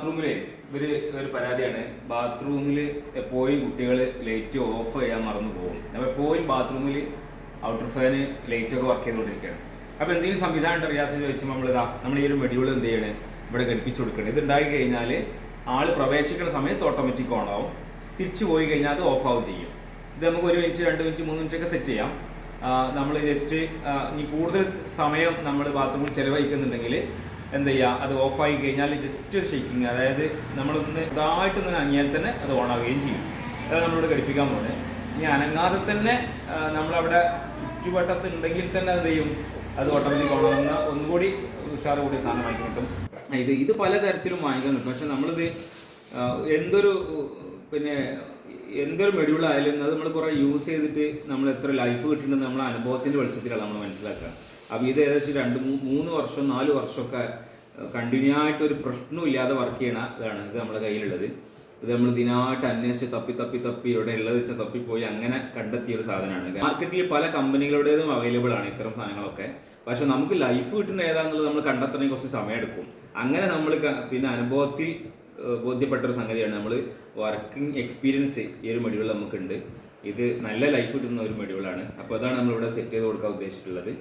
ബാത്റൂമിലെ ഒരു പരാതിയാണ്. ബാത്റൂമിൽ എപ്പോഴും കുട്ടികൾ ലൈറ്റ് ഓഫ് ചെയ്യാൻ മറന്നു പോകും. അപ്പോൾ എപ്പോഴും ബാത്റൂമിൽ ഔട്ടർ ഫാന് ലൈറ്റൊക്കെ വർക്ക് ചെയ്തുകൊണ്ടിരിക്കുകയാണ്. അപ്പോൾ എന്തെങ്കിലും സംവിധാനം ഉണ്ട് റിയാസ് ചോദിച്ചുമ്പോൾ നമ്മൾ ഈ ഒരു മെഡ്യൂൾ എന്ത് ചെയ്യണേ ഇവിടെ ഘടിപ്പിച്ച് കൊടുക്കണം. ഇത് ഉണ്ടായി കഴിഞ്ഞാൽ ആൾ പ്രവേശിക്കുന്ന സമയത്ത് ഓട്ടോമാറ്റിക് ഓൺ ആവും, തിരിച്ചു പോയി കഴിഞ്ഞാൽ അത് ഓഫ് ആവും ചെയ്യും. ഇത് നമുക്ക് 1 മിനിറ്റ് 2 മിനിറ്റ് 3 മിനിറ്റ് ഒക്കെ സെറ്റ് ചെയ്യാം. നമ്മൾ ജസ്റ്റ് ഇനി കൂടുതൽ സമയം നമ്മൾ ബാത്റൂമിൽ ചിലവഴിക്കുന്നുണ്ടെങ്കിൽ എന്ത് ചെയ്യുക, അത് ഓഫായി കഴിഞ്ഞാൽ ജസ്റ്റ് ഷെയ്ക്കിങ്, അതായത് നമ്മളൊന്ന് ഇതായിട്ടൊന്ന് അനങ്ങിയാൽ തന്നെ അത് ഓണാവുകയും ചെയ്യും. അതാണ് നമ്മളിവിടെ ഘടിപ്പിക്കാൻ പോകുന്നത്. ഇനി അനങ്ങാതെ തന്നെ നമ്മളവിടെ ചുറ്റുവട്ടത്തുണ്ടെങ്കിൽ തന്നെ അത് ചെയ്യും, അത് ഓട്ടോമാറ്റിക് ഓണാവുന്ന ഒന്നുകൂടി ഉഷാറ് കൂടിയ സാധനം വാങ്ങിക്കാൻ കിട്ടും. ഇത് പല തരത്തിലും വാങ്ങിക്കാൻ കിട്ടും. പക്ഷെ നമ്മളിത് എന്തൊരു മെഡ്യൂളായാലും അത് നമ്മൾ കുറേ യൂസ് ചെയ്തിട്ട് നമ്മൾ എത്ര ലൈഫ് കിട്ടുന്നുണ്ടെന്ന് നമ്മളെ അനുഭവത്തിൻ്റെ വെളിച്ചത്തിലാണ് നമ്മൾ മനസ്സിലാക്കുക. അപ്പോൾ ഇത് ഏകദേശം 2-3 വർഷം 4 വർഷമൊക്കെ കണ്ടിന്യൂ ആയിട്ട് ഒരു പ്രശ്നവും ഇല്ലാതെ വർക്ക് ചെയ്യണ ഇതാണ് ഇത് നമ്മുടെ കയ്യിലുള്ളത്. ഇത് നമ്മൾ ഇതിനായിട്ട് അന്വേഷിച്ച് തപ്പി ഇവിടെ ഉള്ളത് വെച്ചാൽ തപ്പിപ്പോയി അങ്ങനെ കണ്ടെത്തിയ ഒരു സാധനമാണ്. മാർക്കറ്റിൽ പല കമ്പനികളുടേതും അവൈലബിൾ ആണ് ഇത്തരം സാധനങ്ങളൊക്കെ. പക്ഷെ നമുക്ക് ലൈഫ് കിട്ടുന്ന ഏതാണെന്നുള്ളത് നമ്മൾ കണ്ടെത്തണമെങ്കിൽ കുറച്ച് സമയം എടുക്കും. അങ്ങനെ നമ്മൾ പിന്നെ അനുഭവത്തിൽ ബോധ്യപ്പെട്ടൊരു സംഗതിയാണ്. നമ്മൾ വർക്കിംഗ് എക്സ്പീരിയൻസ് ഈ ഒരു മെഡ്യൂൾ നമുക്കുണ്ട്. ഇത് നല്ല ലൈഫ് കിട്ടുന്ന ഒരു മെഡ്യൂളാണ്. അപ്പോൾ അതാണ് നമ്മളിവിടെ സെറ്റ് ചെയ്ത് കൊടുക്കാൻ ഉദ്ദേശിച്ചിട്ടുള്ളത്.